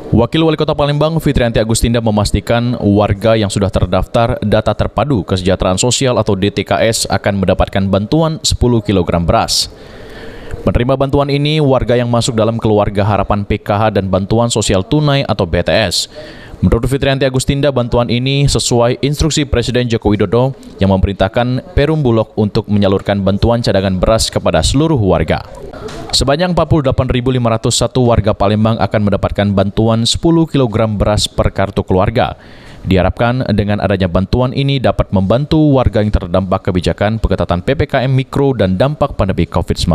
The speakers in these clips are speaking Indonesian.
Wakil Wali Kota Palembang Fitrianti Agustinda memastikan warga yang sudah terdaftar Data Terpadu Kesejahteraan Sosial atau DTKS akan mendapatkan bantuan 10 kg beras. Menerima bantuan ini warga yang masuk dalam keluarga harapan PKH dan bantuan sosial tunai atau BTS. Menurut Fitrianti Agustinda, bantuan ini sesuai instruksi Presiden Joko Widodo yang memerintahkan Perum Bulog untuk menyalurkan bantuan cadangan beras kepada seluruh warga. Sebanyak 48.501 warga Palembang akan mendapatkan bantuan 10 kg beras per kartu keluarga. Diharapkan dengan adanya bantuan ini dapat membantu warga yang terdampak kebijakan pengetatan PPKM Mikro dan dampak pandemi COVID-19.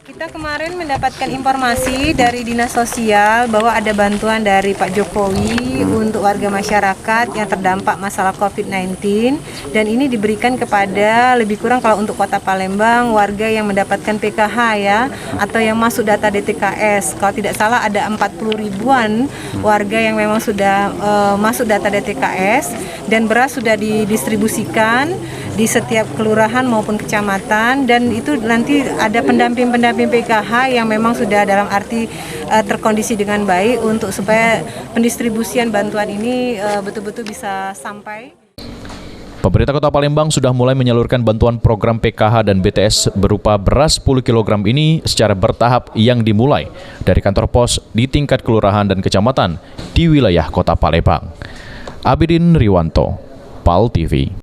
Kita kemarin mendapatkan informasi dari Dinas Sosial bahwa ada bantuan dari Pak Jokowi untuk warga masyarakat yang terdampak masalah COVID-19 dan ini diberikan kepada lebih kurang kalau untuk Kota Palembang warga yang mendapatkan PKH ya atau yang masuk data DTKS. Kalau tidak salah ada 40 ribuan warga yang memang sudah masuk data DTKS dan beras sudah didistribusikan di setiap kelurahan maupun kecamatan dan itu nanti ada pendamping PKH yang memang sudah dalam arti terkondisi dengan baik untuk supaya pendistribusian bantuan ini betul-betul bisa sampai. Pemerintah Kota Palembang sudah mulai menyalurkan bantuan program PKH dan BTS berupa beras 10 kg ini secara bertahap yang dimulai dari kantor pos di tingkat kelurahan dan kecamatan di wilayah Kota Palembang. Abidin Riwanto, PAL TV.